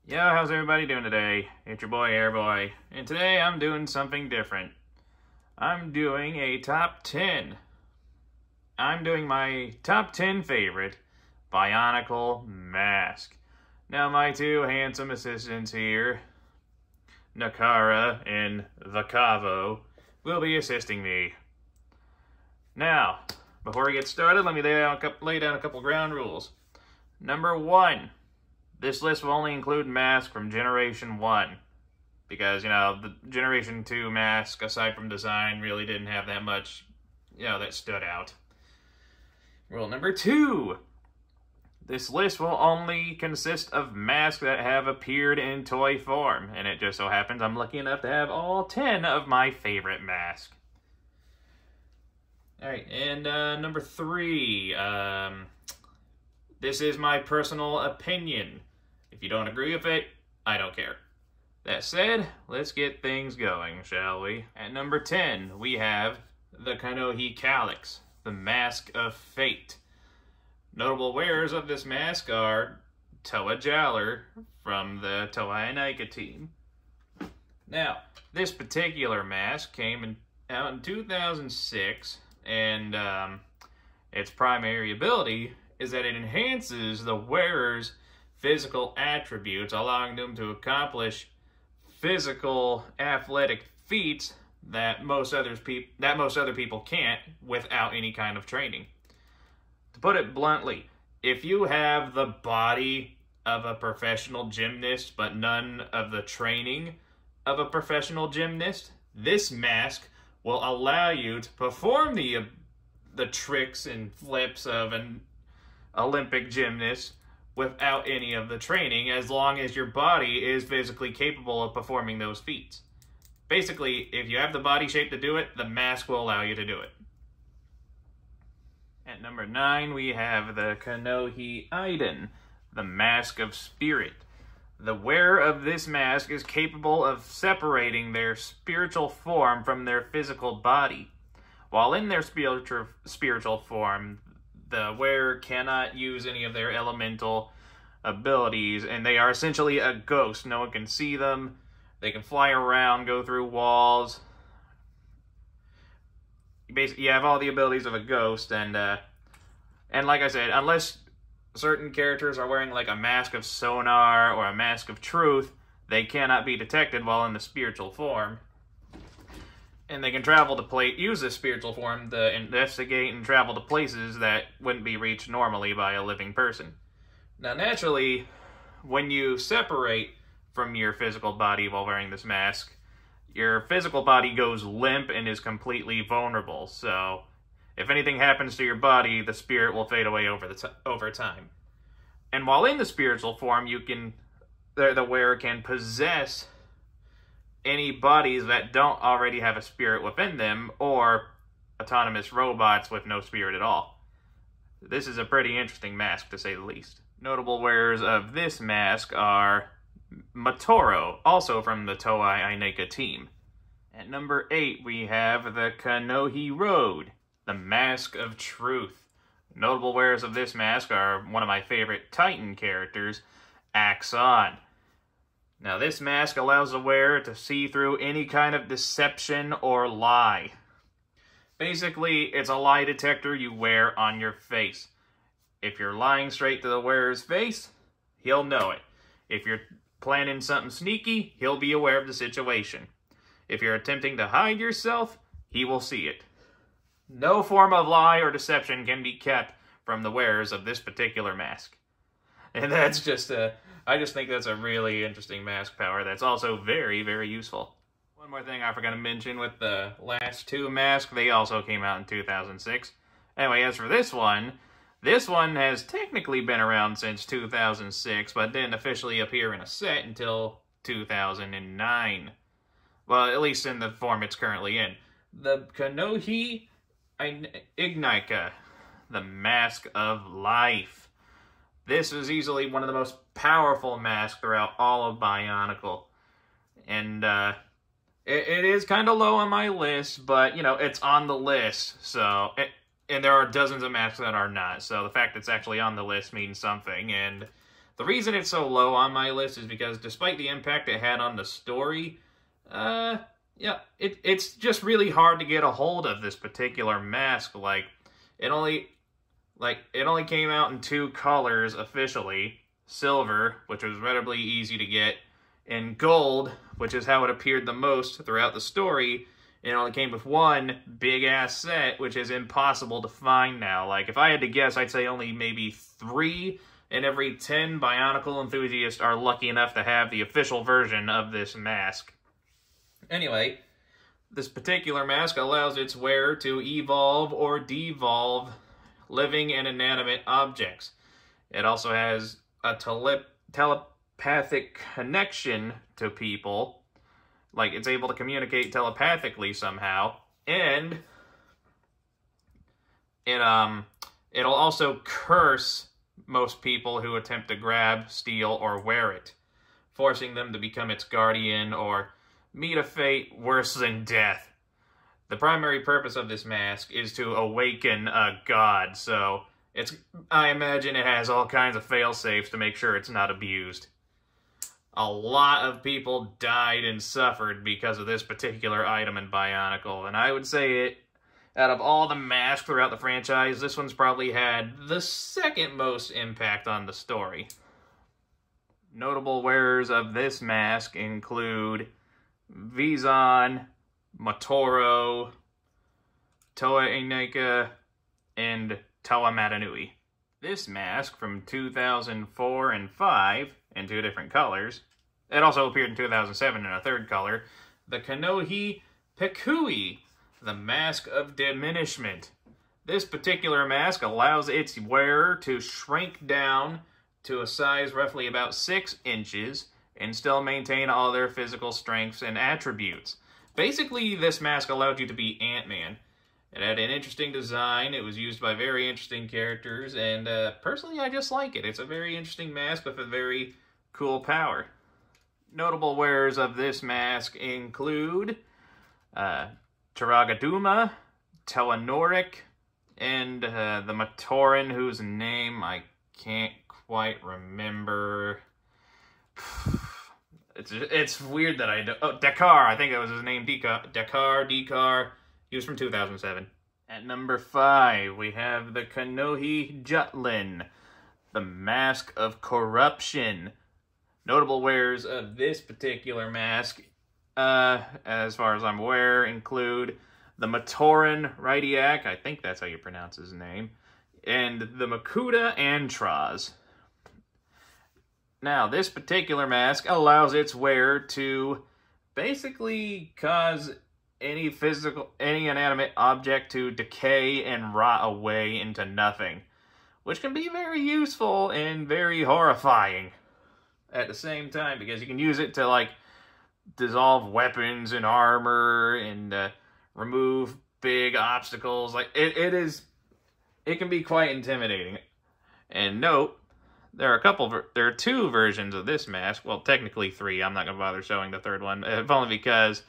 Yo, how's everybody doing today? It's your boy Airboy, and today I'm doing something different. I'm doing a top 10. I'm doing my top 10 favorite Bionicle mask. Now my two handsome assistants here, Nakara and the Cavo, will be assisting me. Now, before we get started, let me lay down a couple ground rules. Number 1. This list will only include masks from Generation 1. Because, the Generation 2 mask, aside from design, really didn't have that much, that stood out. Rule number 2. This list will only consist of masks that have appeared in toy form. And it just so happens I'm lucky enough to have all 10 of my favorite masks. Alright, and number 3. This is my personal opinion. If you don't agree with it, I don't care. That said, let's get things going, shall we? At number 10, we have the Kanohi Calyx, the Mask of Fate. Notable wearers of this mask are Toa Jaller from the Toei Anika team. Now, this particular mask came out in 2006, and its primary ability is that it enhances the wearer's physical attributes, allowing them to accomplish physical athletic feats that most other people can't without any kind of training. To put it bluntly, if you have the body of a professional gymnast but none of the training of a professional gymnast, this mask will allow you to perform the tricks and flips of an Olympic gymnast without any of the training, as long as your body is physically capable of performing those feats. Basically, if you have the body shape to do it, the mask will allow you to do it. At number 9, we have the Kanohi Aiden, the Mask of Spirit. The wearer of this mask is capable of separating their spiritual form from their physical body. While in their spiritual form, the wearer cannot use any of their elemental abilities, and they are essentially a ghost. No one can see them. They can fly around, go through walls. Basically, you have all the abilities of a ghost, and like I said, unless certain characters are wearing like a mask of sonar or a mask of truth, they cannot be detected while in the spiritual form. And they can use this spiritual form to investigate and travel to places that wouldn't be reached normally by a living person. Now, naturally, when you separate from your physical body while wearing this mask, your physical body goes limp and is completely vulnerable. So, if anything happens to your body, the spirit will fade away over time. And while in the spiritual form, the wearer can possess any bodies that don't already have a spirit within them, or autonomous robots with no spirit at all. This is a pretty interesting mask, to say the least. Notable wearers of this mask are Matoro, also from the Toei Anika team. At number 8, we have the Kanohi Road, the Mask of Truth. Notable wearers of this mask are one of my favorite Titan characters, Axon. Now, this mask allows the wearer to see through any kind of deception or lie. Basically, it's a lie detector you wear on your face. If you're lying straight to the wearer's face, he'll know it. If you're planning something sneaky, he'll be aware of the situation. If you're attempting to hide yourself, he will see it. No form of lie or deception can be kept from the wearers of this particular mask. And that's I just think that's a really interesting mask power that's also very, very useful. One more thing I forgot to mention with the last two masks, they also came out in 2006. Anyway, as for this one has technically been around since 2006, but didn't officially appear in a set until 2009. Well, at least in the form it's currently in. The Kanohi Ignika, the Mask of Life. This is easily one of the most powerful masks throughout all of Bionicle. And it is kind of low on my list, but, it's on the list. So, and there are dozens of masks that are not. So the fact it's actually on the list means something. And The reason it's so low on my list is because despite the impact it had on the story, yeah, it's just really hard to get a hold of this particular mask. Like, it only came out in 2 colors officially. Silver, which was relatively easy to get, and gold, which is how it appeared the most throughout the story. It only came with 1 big-ass set, which is impossible to find now. Like, if I had to guess, I'd say only maybe 3 in every 10 Bionicle enthusiasts are lucky enough to have the official version of this mask. Anyway, this particular mask allows its wearer to evolve or devolve living and inanimate objects. It also has a telepathic connection to people. Like, it's able to communicate telepathically somehow. And it'll also curse most people who attempt to grab, steal, or wear it, forcing them to become its guardian or meet a fate worse than death. The primary purpose of this mask is to awaken a god, so I imagine it has all kinds of fail-safes to make sure it's not abused. A lot of people died and suffered because of this particular item in Bionicle, and I would say out of all the masks throughout the franchise, this one's probably had the second most impact on the story. Notable wearers of this mask include Vizon, Motoro, Toa Inika, and Toa Matanui. This mask from 2004 and 5 in 2 different colors. It also appeared in 2007 in a 3rd color. The Kanohi Pekui, the Mask of Diminishment. This particular mask allows its wearer to shrink down to a size roughly about 6 inches and still maintain all their physical strengths and attributes. Basically, this mask allowed you to be Ant-Man. It had an interesting design, it was used by very interesting characters, and personally I just like it. It's a very interesting mask with a very cool power. Notable wearers of this mask include Taragaduma, Telenorik, and the Matoran, whose name I can't quite remember. It's weird that I do. Oh, Dakar, I think that was his name, Dakar. He was from 2007. At number 5, we have the Kanohi Jutlin, the Mask of Corruption. Notable wearers of this particular mask, as far as I'm aware, include the Matoran Rydiak, I think that's how you pronounce his name, and the Makuta Antraz. Now, this particular mask allows its wearer to basically cause any inanimate object to decay and rot away into nothing, which can be very useful and very horrifying at the same time, because you can use it to, like, dissolve weapons and armor and remove big obstacles. Like, it can be quite intimidating. And note, there are 2 versions of this mask. Well, technically 3. I'm not going to bother showing the 3rd one, if only because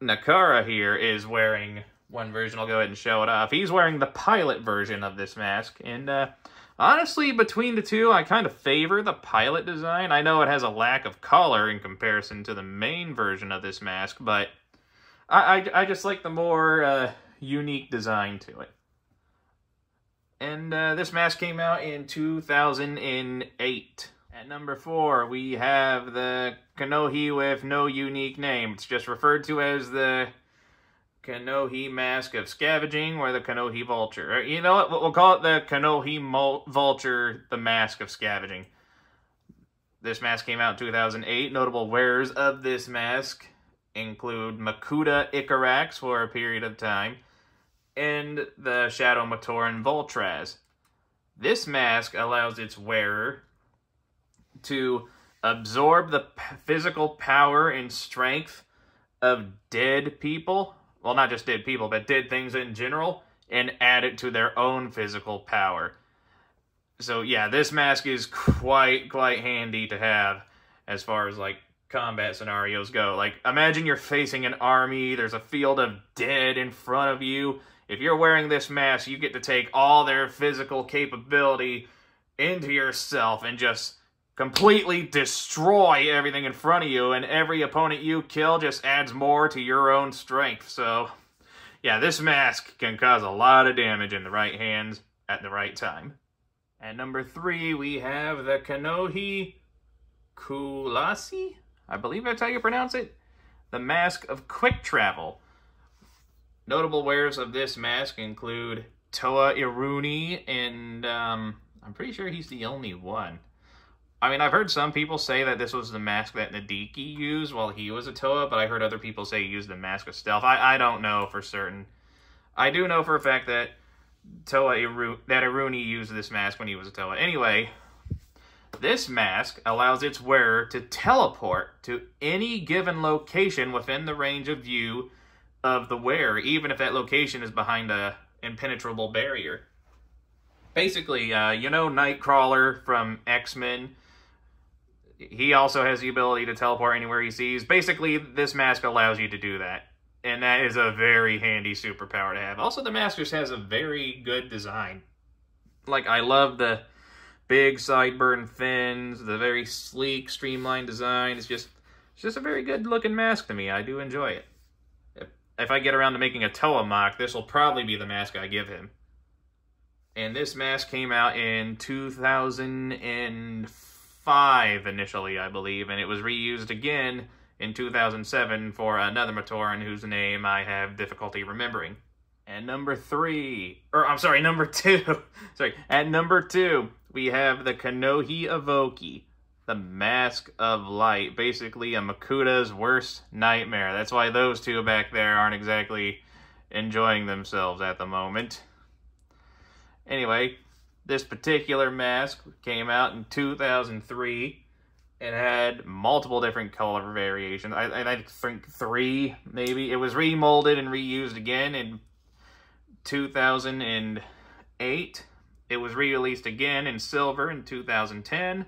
Nakara here is wearing one version. I'll go ahead and show it off. He's wearing the pilot version of this mask, and honestly, between the 2, I kind of favor the pilot design. I know it has a lack of color in comparison to the main version of this mask, but I just like the more unique design to it. And this mask came out in 2008. At number 4, we have the Kanohi with no unique name. It's just referred to as the Kanohi Mask of Scavenging or the Kanohi Vulture. You know what? We'll call it the Kanohi Vulture, the Mask of Scavenging. This mask came out in 2008. Notable wearers of this mask include Makuta Icarax for a period of time, and the Shadow Matoran Voltraz. This mask allows its wearer to absorb the physical power and strength of dead people, well, not just dead people, but dead things in general, and add it to their own physical power. So yeah, this mask is quite handy to have as far as, like, combat scenarios go. Like, imagine you're facing an army, there's a field of dead in front of you. If you're wearing this mask, you get to take all their physical capability into yourself and just completely destroy everything in front of you, and every opponent you kill just adds more to your own strength. So, yeah, this mask can cause a lot of damage in the right hands at the right time. At number 3, we have the Kanohi Kulasi? I believe that's how you pronounce it. The Mask of Quick Travel. Notable wearers of this mask include Toa Iruni, and I'm pretty sure he's the only one. I mean, I've heard some people say that this was the mask that Nadiki used while he was a Toa, but I heard other people say he used the Mask of Stealth. I don't know for certain. I do know for a fact that Iruni used this mask when he was a Toa. Anyway, this mask allows its wearer to teleport to any given location within the range of view of the wearer, even if that location is behind an impenetrable barrier. Basically, you know Nightcrawler from X-Men? He also has the ability to teleport anywhere he sees. Basically, this mask allows you to do that. And that is a very handy superpower to have. Also, the mask just has a very good design. Like, I love the big sideburn fins, the very sleek, streamlined design. It's just a very good-looking mask to me. I do enjoy it. If I get around to making a Toa mock, this will probably be the mask I give him. And this mask came out in 2005 initially, I believe, and it was reused again in 2007 for another Matoran whose name I have difficulty remembering. And number 2. At number 2, we have the Kanohi Avoki, the Mask of Light. Basically, a Makuta's worst nightmare. That's why those two back there aren't exactly enjoying themselves at the moment. Anyway, this particular mask came out in 2003. It had multiple different color variations. I think 3, maybe. It was remolded and reused again in 2008. It was re-released again in silver in 2010.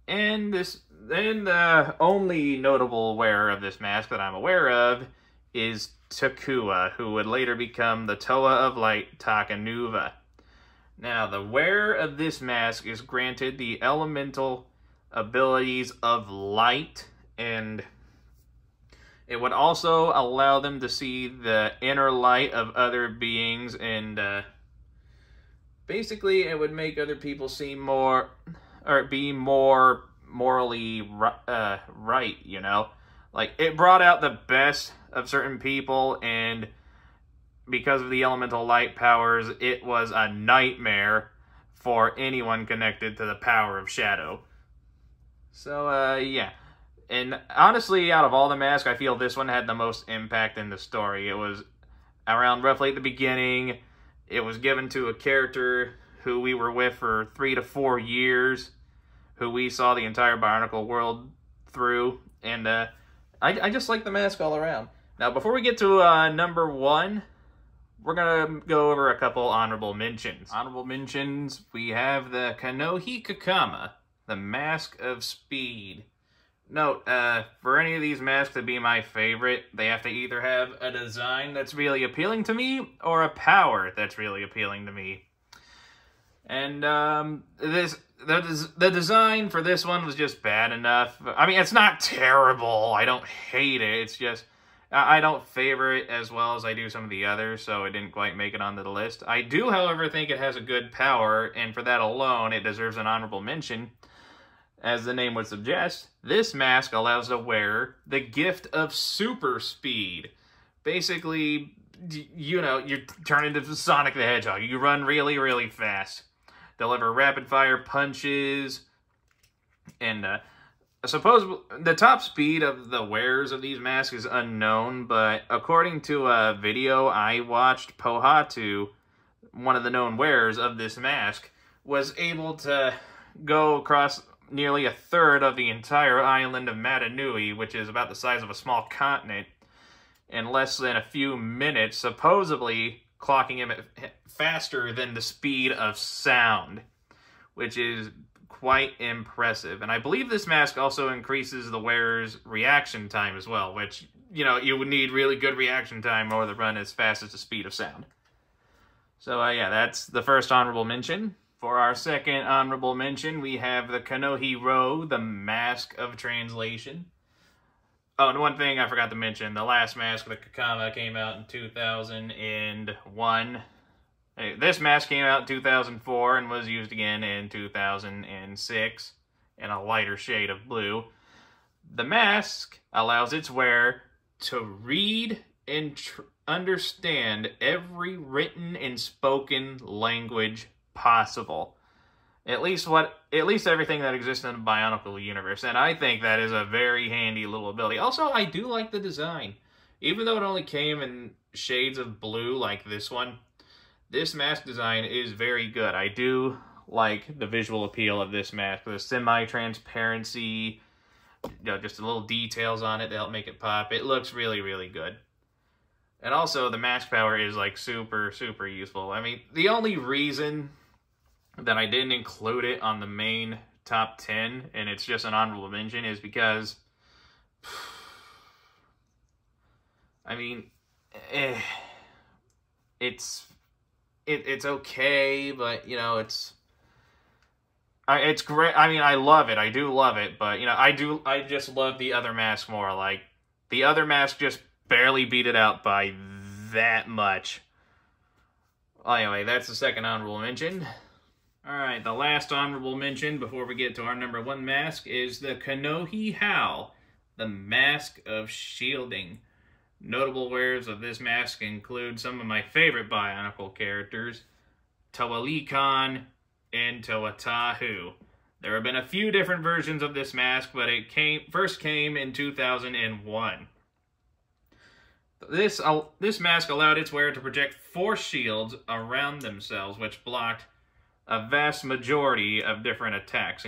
And the only notable wearer of this mask that I'm aware of is Takua, who would later become the Toa of Light Takanuva. Now, the wearer of this mask is granted the elemental abilities of light, and it would also allow them to see the inner light of other beings, and basically it would make other people seem more, or be more morally right, you know? Like, it brought out the best of certain people, and because of the elemental light powers, it was a nightmare for anyone connected to the power of shadow. So, yeah. And honestly, out of all the masks, I feel this one had the most impact in the story. It was around roughly at the beginning. It was given to a character who we were with for 3 to 4 years, who we saw the entire Bionicle world through. And I just like the mask all around. Now, before we get to number 1, we're going to go over a couple honorable mentions. Honorable mentions, we have the Kanohi Kakama, the Mask of Speed. Note, for any of these masks to be my favorite, they have to either have a design that's really appealing to me, or a power that's really appealing to me. And, the design for this one was just bad enough. I mean, it's not terrible. I don't hate it. It's just, I don't favor it as well as I do some of the others, so it didn't quite make it onto the list. I do, however, think it has a good power, and for that alone, it deserves an honorable mention. As the name would suggest, this mask allows the wearer the gift of super speed. Basically, you know, you turn into Sonic the Hedgehog. You run really, really fast. Deliver rapid-fire punches. And, suppose the top speed of the wearers of these masks is unknown, but according to a video I watched, Pohatu, one of the known wearers of this mask, was able to go across nearly a third of the entire island of Matanui, which is about the size of a small continent, in less than a few minutes, supposedly clocking him faster than the speed of sound, which is quite impressive. And I believe this mask also increases the wearer's reaction time as well, which, you know, you would need really good reaction time or to run as fast as the speed of sound. So, yeah, that's the first honorable mention. For our second honorable mention, we have the Kanohi-Ro, the Mask of Translation. Oh, and one thing I forgot to mention, the last mask of the Kakama came out in 2001. This mask came out in 2004 and was used again in 2006 in a lighter shade of blue. The mask allows its wearer to read and understand every written and spoken language possible. At least everything that exists in the Bionicle universe, and I think that is a very handy little ability. Also, I do like the design. Even though it only came in shades of blue like this one, this mask design is very good. I do like the visual appeal of this mask. The semi-transparency, just the little details on it to help make it pop. It looks really, really good. And also, the mask power is, like, super, super useful. I mean, the only reason that I didn't include it on the main top 10, and it's just an honorable mention, is because, I mean, it's okay, but, you know, it's great. I mean, I love it. I do love it, but, you know, I just love the other mask more. Like, the other mask just barely beat it out by that much. Well, anyway, that's the second honorable mention. Alright, the last honorable mention before we get to our number 1 mask is the Kanohi-How, the Mask of Shielding. Notable wearers of this mask include some of my favorite Bionicle characters, Toa Likan and Toa Tahu. There have been a few different versions of this mask, but it first came in 2001. This mask allowed its wearer to project force shields around themselves, which blocked a vast majority of different attacks,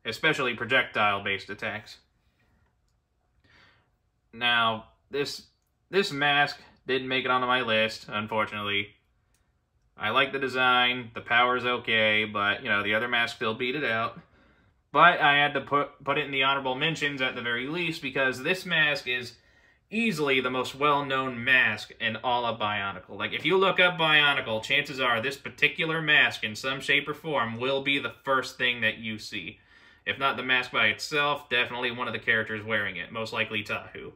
especially projectile-based attacks. Now, this mask didn't make it onto my list, unfortunately. I like the design, the power's okay, but, you know, the other mask still beat it out. But I had to put it in the honorable mentions at the very least, because this mask is easily the most well-known mask in all of Bionicle. Like, if you look up Bionicle, chances are this particular mask in some shape or form will be the first thing that you see. If not the mask by itself, definitely one of the characters wearing it, most likely Tahu.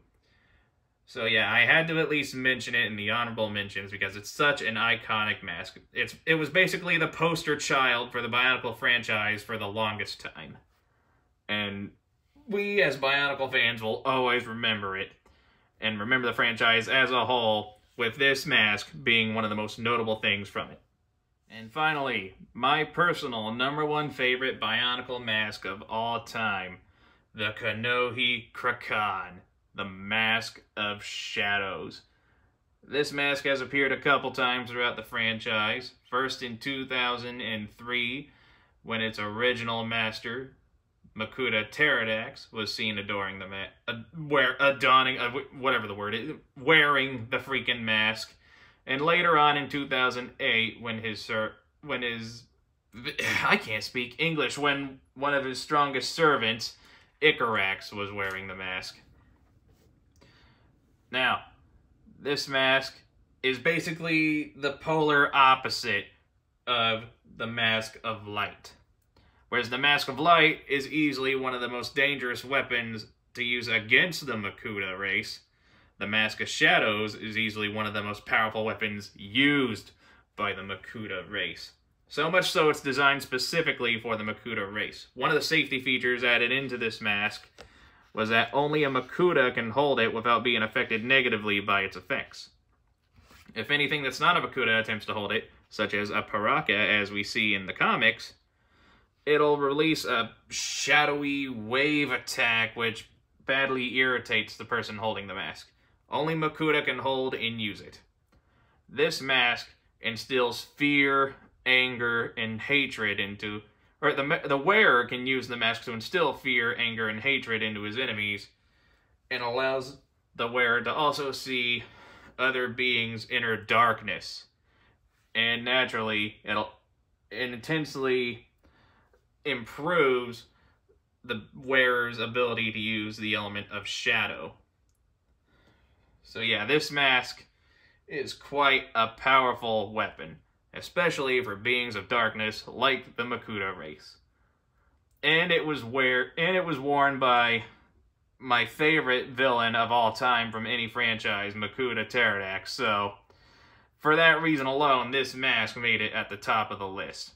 So yeah, I had to at least mention it in the honorable mentions because it's such an iconic mask. It was basically the poster child for the Bionicle franchise for the longest time. And we, as Bionicle fans, will always remember it. And remember the franchise as a whole, with this mask being one of the most notable things from it. And finally, my personal number 1 favorite Bionicle mask of all time, the Kanohi-Krakan, the Mask of Shadows. This mask has appeared a couple times throughout the franchise, first in 2003, when its original master, Makuta Pterodax, was seen adoring the wearing the freaking mask, and later on in 2008 when I can't speak English, when one of his strongest servants, Icarax, was wearing the mask. Now, this mask is basically the polar opposite of the Mask of Light. Whereas the Mask of Light is easily one of the most dangerous weapons to use against the Makuta race, the Mask of Shadows is easily one of the most powerful weapons used by the Makuta race. So much so it's designed specifically for the Makuta race. One of the safety features added into this mask was that only a Makuta can hold it without being affected negatively by its effects. If anything that's not a Makuta attempts to hold it, such as a Paraka as we see in the comics, it'll release a shadowy wave attack which badly irritates the person holding the mask. Only Makuta can hold and use it. This mask instills fear, anger, and hatred into... Or the wearer can use the mask to instill fear, anger, and hatred into his enemies, and allows the wearer to also see other beings' inner darkness. And naturally, it intensely improves the wearer's ability to use the element of shadow. So yeah, this mask is quite a powerful weapon. especially for beings of darkness like the Makuta race. And it was worn by my favorite villain of all time from any franchise, Makuta Pterodax. So, for that reason alone, this mask made it at the top of the list.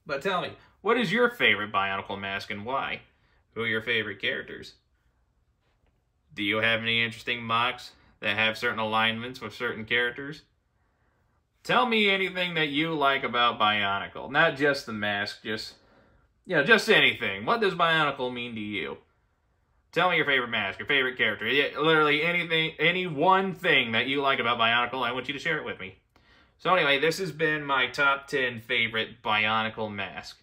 But tell me, what is your favorite Bionicle mask and why? Who are your favorite characters? Do you have any interesting mocks that have certain alignments with certain characters? Tell me anything that you like about Bionicle. Not just the mask, just anything. What does Bionicle mean to you? Tell me your favorite mask, your favorite character. Yeah, literally anything, any one thing that you like about Bionicle, I want you to share it with me. So anyway, this has been my top 10 favorite Bionicle mask.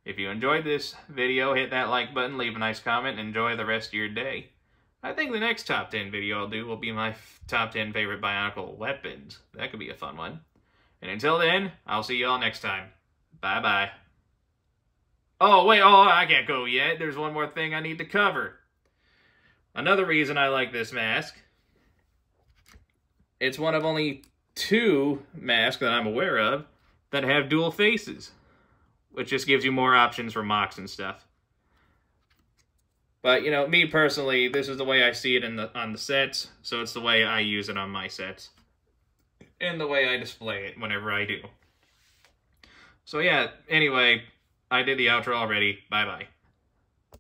If you enjoyed this video, hit that like button, leave a nice comment, and enjoy the rest of your day. I think the next top 10 video I'll do will be my top 10 favorite Bionicle weapons. That could be a fun one. And until then, I'll see y'all next time. Bye-bye. Oh, wait, I can't go yet. There's one more thing I need to cover. Another reason I like this mask, it's one of only 2 masks that I'm aware of that have dual faces, which just gives you more options for mocks and stuff. But, you know, me personally, this is the way I see it on the sets, so it's the way I use it on my sets. And the way I display it whenever I do. So yeah, anyway, I did the outro already. Bye-bye.